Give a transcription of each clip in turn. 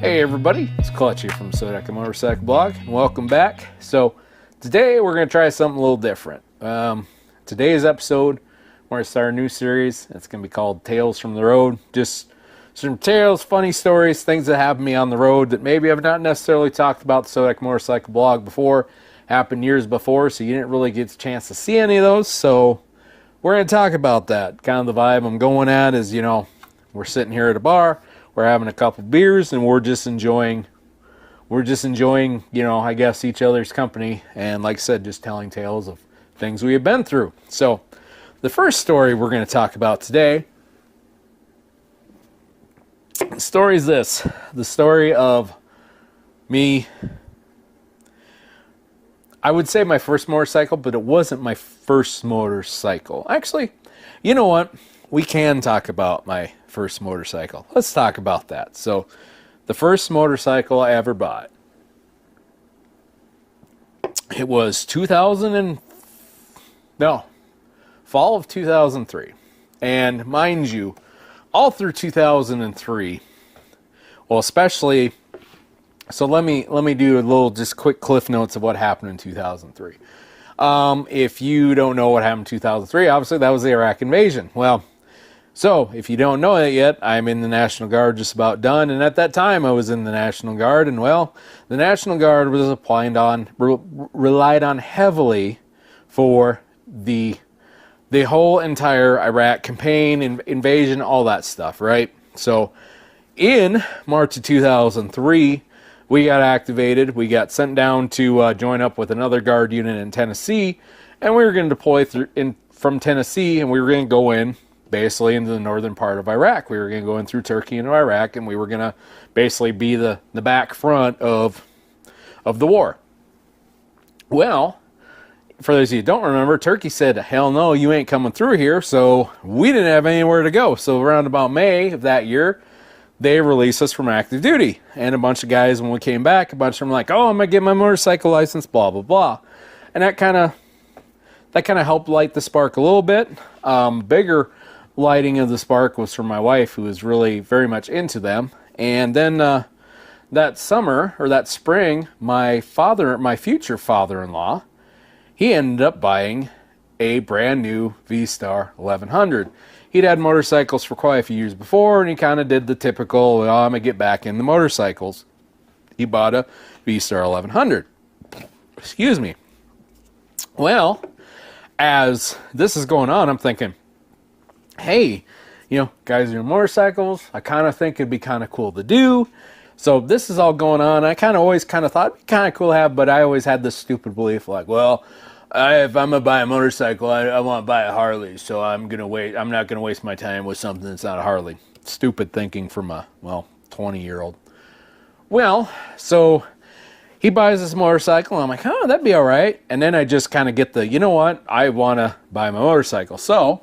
Hey everybody, it's Clutch here from Sodak Motorcycle Blog, and welcome back. So today we're going to try something a little different. Today's episode, we're going to start a new series. It's going to be called Tales from the Road. Just some tales, funny stories, things that happened to me on the road that maybe I've not necessarily talked about the Sodak Motorcycle Blog before, happened years before, so you didn't really get a chance to see any of those. So we're going to talk about that. Kind of the vibe I'm going at is, you know, we're sitting here at a bar, we're having a couple beers, and we're just enjoying, you know, I guess each other's company, and like I said, just telling tales of things we have been through. So the first story we're going to talk about today, the story is this, the story of me, I would say my first motorcycle, but it wasn't my first motorcycle. Actually, you know what? We can talk about my first motorcycle. Let's talk about that. So, the first motorcycle I ever bought, it was fall of 2003. And mind you, all through 2003, well, especially, so let me do a little just quick cliff notes of what happened in 2003. If you don't know what happened in 2003, obviously that was the Iraq invasion. Well, so if you don't know it yet, I'm in the National Guard, just about done, and at that time I was in the National Guard, and well, the National Guard was relied on heavily for the whole entire Iraq campaign, invasion, all that stuff, right? So in March of 2003, we got activated. We got sent down to join up with another Guard unit in Tennessee, and we were going to deploy from Tennessee, and we were going to go in basically into the northern part of Iraq. We were going to go in through Turkey into Iraq, and we were going to basically be the back front of the war. Well, for those of you who don't remember, Turkey said, hell no, you ain't coming through here, so we didn't have anywhere to go. So around about May of that year, they released us from active duty. And a bunch of guys, when we came back, a bunch of them were like, oh, I'm going to get my motorcycle license, blah, blah, blah. And that kind of helped light the spark a little bit. Bigger lighting of the spark was from my wife, who was really very much into them. And then that summer, or that spring, my future father-in-law, he ended up buying a brand new V-Star 1100. He'd had motorcycles for quite a few years before, and he kind of did the typical, well, I'm going to get back in the motorcycles. He bought a V-Star 1100. Excuse me. Well, as this is going on, I'm thinking, hey, you know, guys are in motorcycles. I kind of think it'd be kind of cool to do. So this is all going on. I always thought it'd be kind of cool to have, but I always had this stupid belief like, well, if I'm going to buy a motorcycle, I want to buy a Harley, so I'm not going to waste my time with something that's not a Harley. Stupid thinking from a, 20-year-old. Well, so he buys this motorcycle, and I'm like, oh, that'd be all right. And then I just kind of get the, you know what, I want to buy my motorcycle. So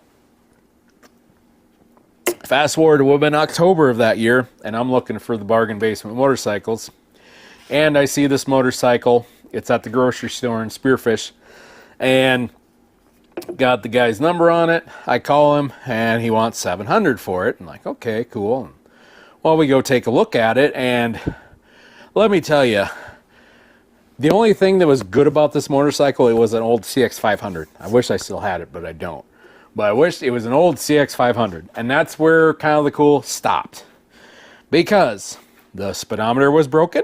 fast forward to what been October of that year, and I'm looking for the bargain basement motorcycles. And I see this motorcycle. It's at the grocery store in Spearfish. And got the guy's number on it. I call him, and he wants $700 for it. I'm like, okay, cool. Well, we go take a look at it, and let me tell you, the only thing that was good about this motorcycle, it was an old CX500. I wish I still had it, but I don't. But I wish it was an old CX500, and that's where kind of the cool stopped. Because the speedometer was broken.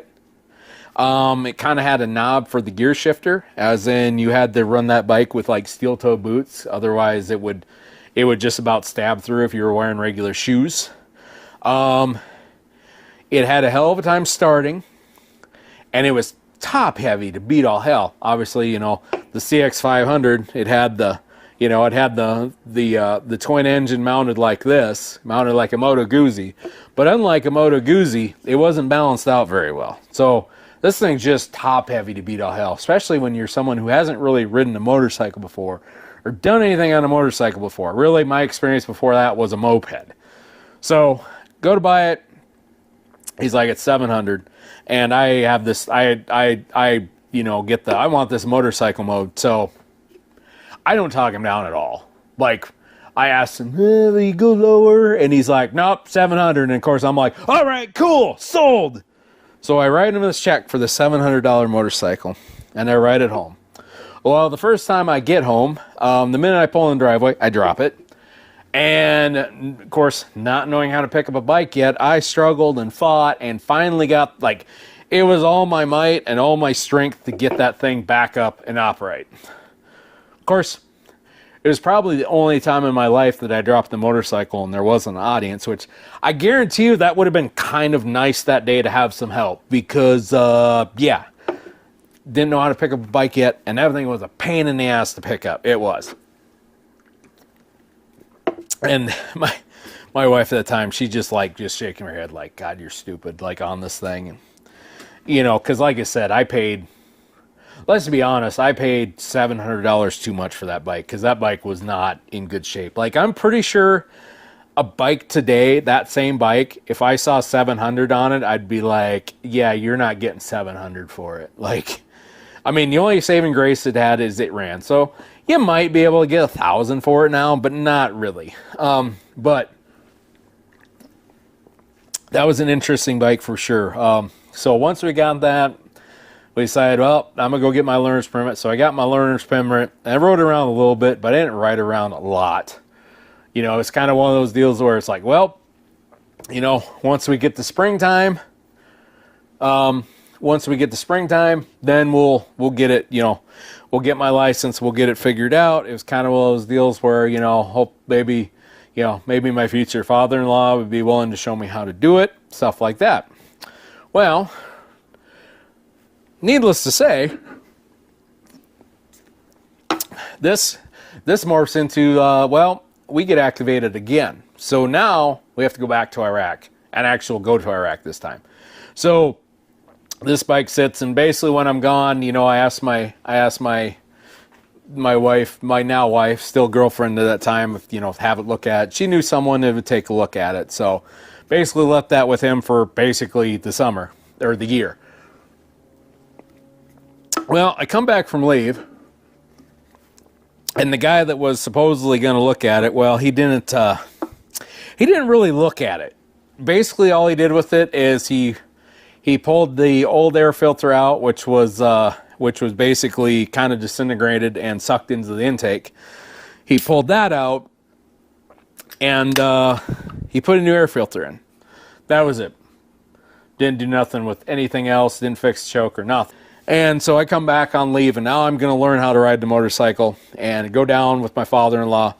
It kind of had a knob for the gear shifter, as in you had to run that bike with like steel toe boots. Otherwise, it would just about stab through if you were wearing regular shoes. It had a hell of a time starting, and it was top heavy to beat all hell. Obviously, you know, the CX500, it had the twin engine mounted like this, mounted like a Moto Guzzi. But unlike a Moto Guzzi, it wasn't balanced out very well. So this thing's just top heavy to beat all hell, especially when you're someone who hasn't really ridden a motorcycle before or done anything on a motorcycle before. Really, my experience before that was a moped. So go to buy it. He's like, it's $700, and I have this. I want this motorcycle mode. So I don't talk him down at all. Like, I asked him, will you go lower? And he's like, nope, 700. And of course, I'm like, all right, cool, sold. So I write him this check for the $700 motorcycle, and I ride it home. Well, the first time I get home, the minute I pull in the driveway, I drop it. And, of course, not knowing how to pick up a bike yet, I struggled and fought and finally got, like, it was all my might and all my strength to get that thing back up and operate. Of course, it was probably the only time in my life that I dropped the motorcycle and there wasn't an audience, which I guarantee you that would have been kind of nice that day to have some help because, yeah, didn't know how to pick up a bike yet, and everything was a pain in the ass to pick up. It was. And my wife at the time, she just shaking her head like, God, you're stupid, like on this thing. And, you know, because like I said, let's be honest, I paid $700 too much for that bike because that bike was not in good shape. Like, I'm pretty sure a bike today, that same bike, if I saw 700 on it, I'd be like, yeah, you're not getting 700 for it. Like, I mean, the only saving grace it had is it ran. So you might be able to get 1,000 for it now, but not really. But that was an interesting bike for sure. So once we got that, we decided, well, I'm going to go get my learner's permit. So I got my learner's permit. I rode around a little bit, but I didn't ride around a lot. You know, it's kind of one of those deals where it's like, well, you know, once we get to springtime, then we'll get it, you know, we'll get my license, we'll get it figured out. It was kind of one of those deals where, you know, hope maybe, you know, maybe my future father-in-law would be willing to show me how to do it, stuff like that. Well, needless to say, this morphs into, well, we get activated again. So now we have to go back to Iraq and actually go to Iraq this time. So this bike sits, and basically when I'm gone, you know, I asked my wife, my now wife, still girlfriend at that time, if, you know, have it look at it. She knew someone that would take a look at it. So basically left that with him for basically the summer or the year. Well, I come back from leave, and the guy that was supposedly going to look at it, well, he didn't really look at it. Basically all he did with it is he pulled the old air filter out, which was basically kind of disintegrated and sucked into the intake. He pulled that out, and he put a new air filter in. That was it. Didn't do nothing with anything else. Didn't fix the choke or nothing. And so I come back on leave, and now I'm going to learn how to ride the motorcycle and go down with my father-in-law.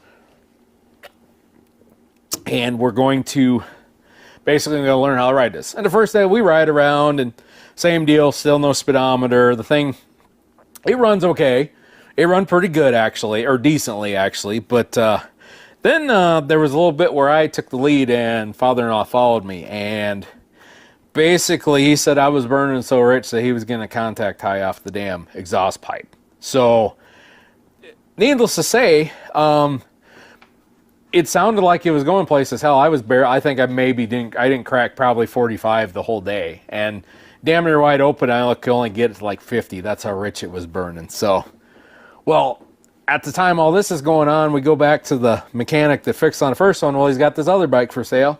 And we're going to basically learn how to ride this. And the first day we ride around, and same deal, still no speedometer. The thing, it runs okay. It run pretty good, actually, or decently, actually. But then there was a little bit where I took the lead, and father-in-law followed me. And basically, he said I was burning so rich that he was going to contact high off the damn exhaust pipe. So, needless to say, it sounded like it was going places. Hell, I think I didn't crack probably 45 the whole day. And damn near wide open, I could only get it to like 50. That's how rich it was burning. So, well, at the time all this is going on, we go back to the mechanic that fixed on the first one. Well, he's got this other bike for sale,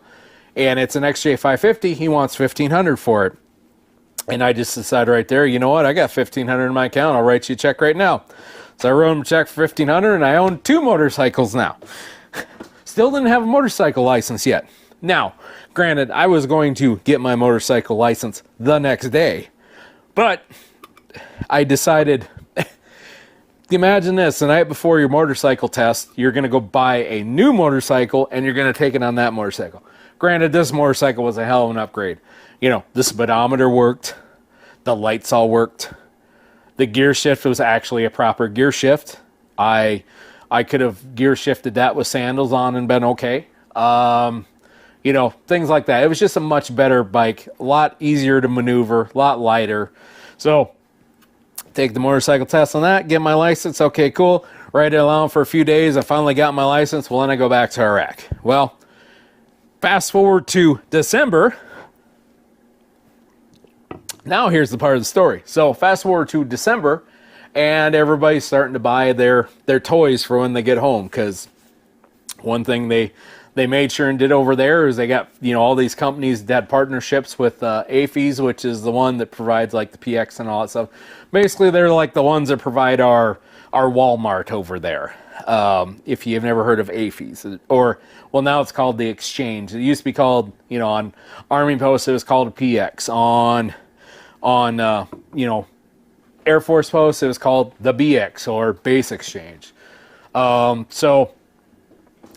and it's an XJ550. He wants $1,500 for it. And I just decided right there, you know what? I got $1,500 in my account. I'll write you a check right now. So I wrote him a check for $1,500, and I own 2 motorcycles now. Still didn't have a motorcycle license yet. Now, granted, I was going to get my motorcycle license the next day, but I decided, imagine this, the night before your motorcycle test, you're going to go buy a new motorcycle, and you're going to take it on that motorcycle. Granted, this motorcycle was a hell of an upgrade. You know, the speedometer worked, the lights all worked, the gear shift was actually a proper gear shift. I could have gear shifted that with sandals on and been okay. You know, things like that. It was just a much better bike, a lot easier to maneuver, a lot lighter. So, take the motorcycle test on that, get my license. Okay, cool. Ride it along for a few days. I finally got my license. Well, then I go back to Iraq. Well, fast forward to December. Now here's the part of the story. So, fast forward to December, and everybody's starting to buy their toys for when they get home, because one thing they they made sure and did over there is they got, all these companies that had partnerships with AFES, which is the one that provides like the PX and all that stuff. Basically, they're like the ones that provide our Walmart over there. If you've never heard of AFES, or, well, now it's called the Exchange. It used to be called, on Army Post, it was called a PX. On Air Force Post, it was called the BX, or Base Exchange. So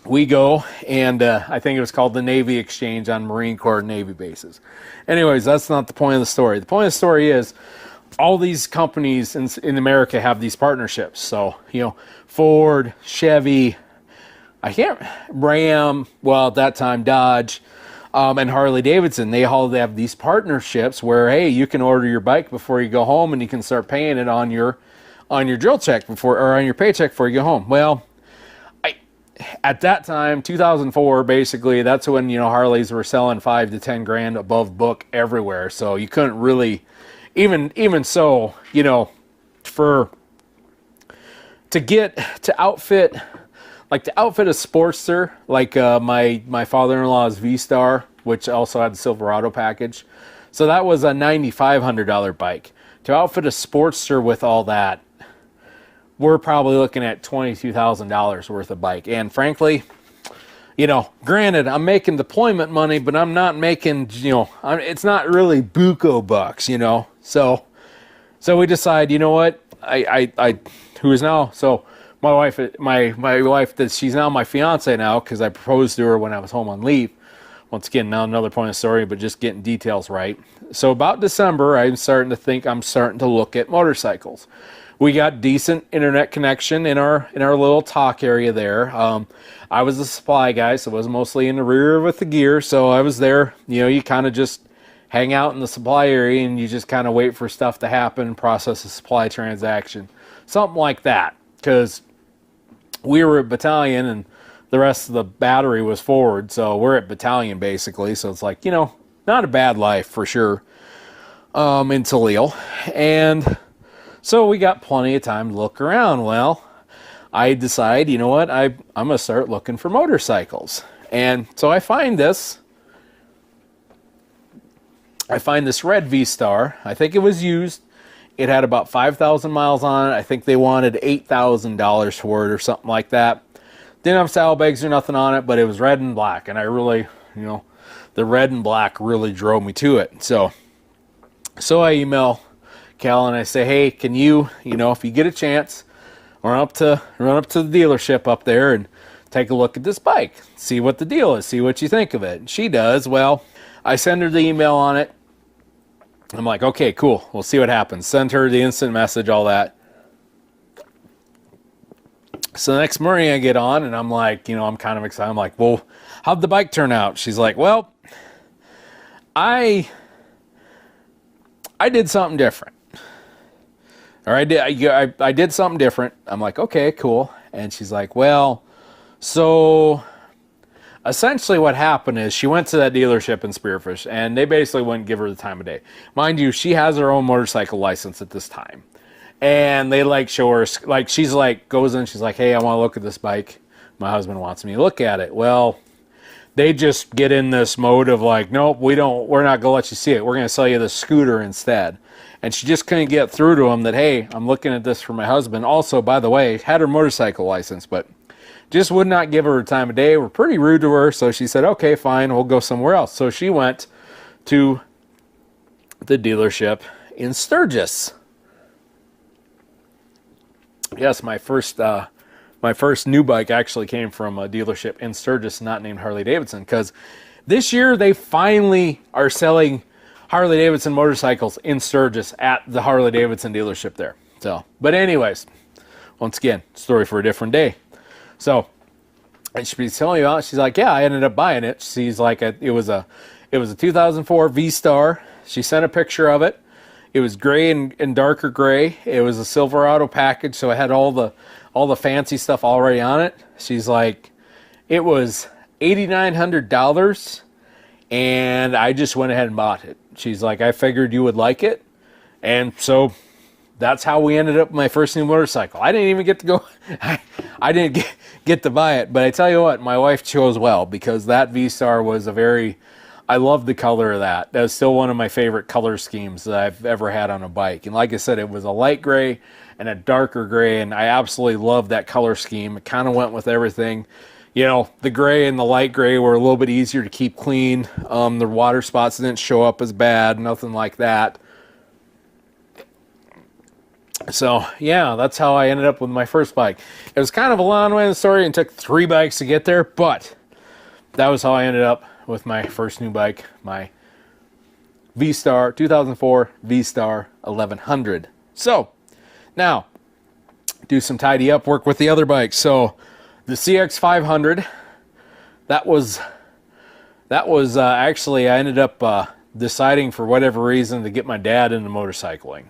we go, and I think it was called the Navy Exchange on Marine Corps Navy bases. Anyways, that's not the point of the story. The point of the story is all these companies in America have these partnerships. So, Ford, Chevy, Ram, well, at that time, Dodge, and Harley Davidson, they all have these partnerships where, hey, you can order your bike before you go home and you can start paying it on your drill check or on your paycheck before you go home. Well, at that time, 2004, basically, that's when, Harleys were selling $5,000 to $10,000 above book everywhere. So you couldn't really, even so, to outfit a Sportster, like my father-in-law's V-Star, which also had the Silverado package. So that was a $9,500 bike. To outfit a Sportster with all that, we're probably looking at $22,000 worth of bike. And frankly, granted, I'm making deployment money, but I'm not making, it's not really buco bucks, So we decide, what, my wife, that she's now my fiance now, because I proposed to her when I was home on leave. Once again, not another point of story, but just getting details right. So about December, I'm starting to look at motorcycles. We got decent internet connection in our little talk area there. I was a supply guy, so I was mostly in the rear with the gear. So I was there. You kind of just hang out in the supply area and you just kind of wait for stuff to happen, process a supply transaction, something like that. Because we were at battalion and the rest of the battery was forward, so we're at battalion basically. So it's like, not a bad life for sure in Toledo. And so we got plenty of time to look around. Well, I decide, what, I'm going to start looking for motorcycles. And so I find this red V-Star. I think it was used. It had about 5,000 miles on it. I think they wanted $8,000 for it or something like that. Didn't have saddlebags or nothing on it, but it was red and black. And I really, the red and black really drove me to it. So I email Cal and I say, hey, can you, if you get a chance, run up to the dealership up there and take a look at this bike, see what the deal is, see what you think of it. And she does. Well, I send her the email on it. I'm like, okay, cool. We'll see what happens. Send her the instant message, all that. So the next morning I get on and I'm like, I'm kind of excited. I'm like, well, how'd the bike turn out? She's like, well, I did something different. Or I did something different. I'm like, okay, cool. And she's like, well, so essentially what happened is she went to that dealership in Spearfish and they basically wouldn't give her the time of day. Mind you, she has her own motorcycle license at this time. And they show her, she's goes in, she's like, hey, I want to look at this bike. My husband wants me to look at it. Well, they just get in this mode of nope, we're not going to let you see it. We're going to sell you the scooter instead. And she just couldn't get through to him that, hey, I'm looking at this for my husband. Also, by the way, had her motorcycle license, but just would not give her time of day. We're pretty rude to her. So she said, okay, fine, we'll go somewhere else. So she went to the dealership in Sturgis. Yes, my first new bike actually came from a dealership in Sturgis, not named Harley Davidson, because this year they finally are selling Harley Davidson motorcycles in Sturgis at the Harley Davidson dealership there. So, but anyways, once again, story for a different day. So, and she's telling you about, she's like, yeah, I ended up buying it. She's like, it was a 2004 V-Star. She sent a picture of it. It was gray and darker gray. It was a Silverado package, so it had all the fancy stuff already on it. She's like, it was $8,900, and I just went ahead and bought it. She's like, I figured you would like it, and so that's how we ended up with my first new motorcycle. I didn't even get to go, I didn't get to buy it, but I tell you what, my wife chose well, because that V-Star was I love the color of that. That's still one of my favorite color schemes that I've ever had on a bike. And like I said, it was a light gray and a darker gray, and I absolutely love that color scheme. It kind of went with everything. You know, the gray and the light gray were a little bit easier to keep clean. The water spots didn't show up as bad, nothing like that. So, yeah, that's how I ended up with my first bike. It was kind of a long-winded story and took 3 bikes to get there, but that was how I ended up with my first new bike, my V-Star, 2004 V-Star 1100. So, now, do some tidy up work with the other bikes. So, the CX500, that was actually, I ended up deciding for whatever reason to get my dad into motorcycling.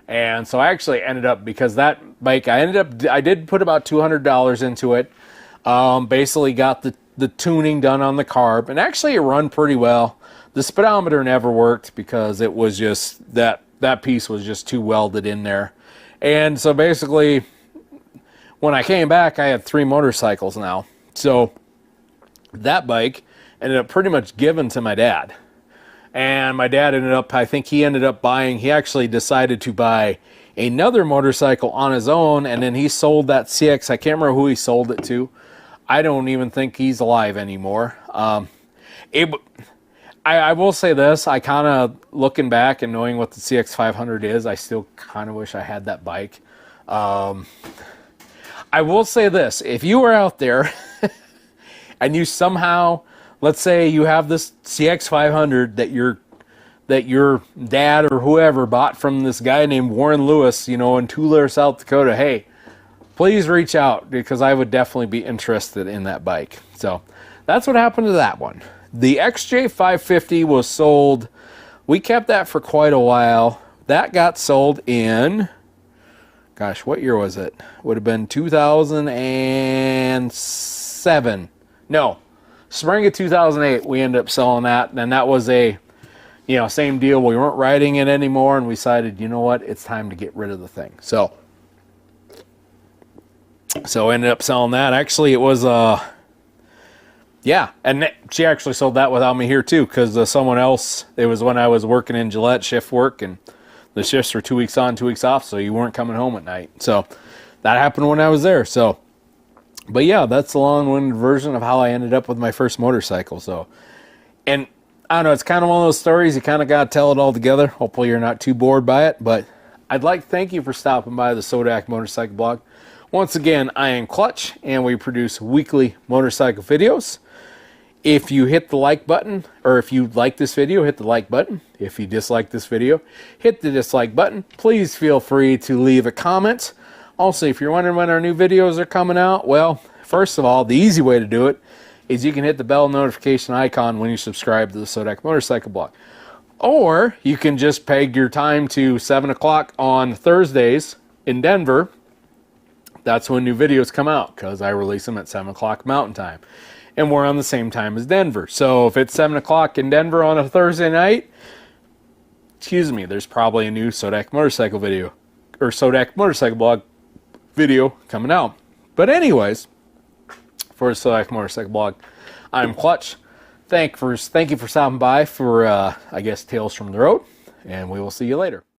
And so I actually ended up, because that bike, I did put about $200 into it. Basically got the tuning done on the carb, and actually it run pretty well. The speedometer never worked because it was just, that piece was just too welded in there. And so basically, when I came back, I had 3 motorcycles now. So that bike ended up pretty much given to my dad. And my dad ended up, I think he ended up buying, he actually decided to buy another motorcycle on his own, and then he sold that CX. I can't remember who he sold it to. I don't even think he's alive anymore. I will say this, I kind of, looking back and knowing what the CX500 is, I still kind of wish I had that bike. I will say this, if you are out there and you somehow, let's say you have this CX500 that your dad or whoever bought from this guy named Warren Lewis, you know, in Tulare, South Dakota, hey, please reach out, because I would definitely be interested in that bike. So that's what happened to that one. The XJ550 was sold. We kept that for quite a while. That got sold in, gosh, what year was it? Would have been 2007. No, spring of 2008, we ended up selling that. And that was a, you know, same deal. We weren't riding it anymore, and we decided, you know what, it's time to get rid of the thing. So ended up selling that. Actually, it was, yeah, and she actually sold that without me here too, because someone else, it was when I was working in Gillette shift work, and the shifts were 2 weeks on, 2 weeks off, so you weren't coming home at night. So that happened when I was there. So, but yeah, that's the long-winded version of how I ended up with my first motorcycle. So, and I don't know, it's kind of one of those stories, you kind of got to tell it all together. Hopefully you're not too bored by it, but I'd like to thank you for stopping by the Sodak Motorcycle Blog. Once again, I am Clutch, and we produce weekly motorcycle videos. If you hit the like button, or if you like this video, hit the like button. If you dislike this video, hit the dislike button. Please feel free to leave a comment. Also, if you're wondering when our new videos are coming out, well, first of all, the easy way to do it is you can hit the bell notification icon when you subscribe to the Sodak Motorcycle Blog. Or you can just peg your time to 7 o'clock on Thursdays in Denver. That's when new videos come out, because I release them at 7 o'clock Mountain Time. And we're on the same time as Denver. So if it's 7 o'clock in Denver on a Thursday night, excuse me, there's probably a new Sodak Motorcycle video, or Sodak Motorcycle Blog video coming out. But anyways, for the Sodak Motorcycle Blog, I'm Clutch. Thank you for stopping by for, I guess, Tales from the Road. And we will see you later.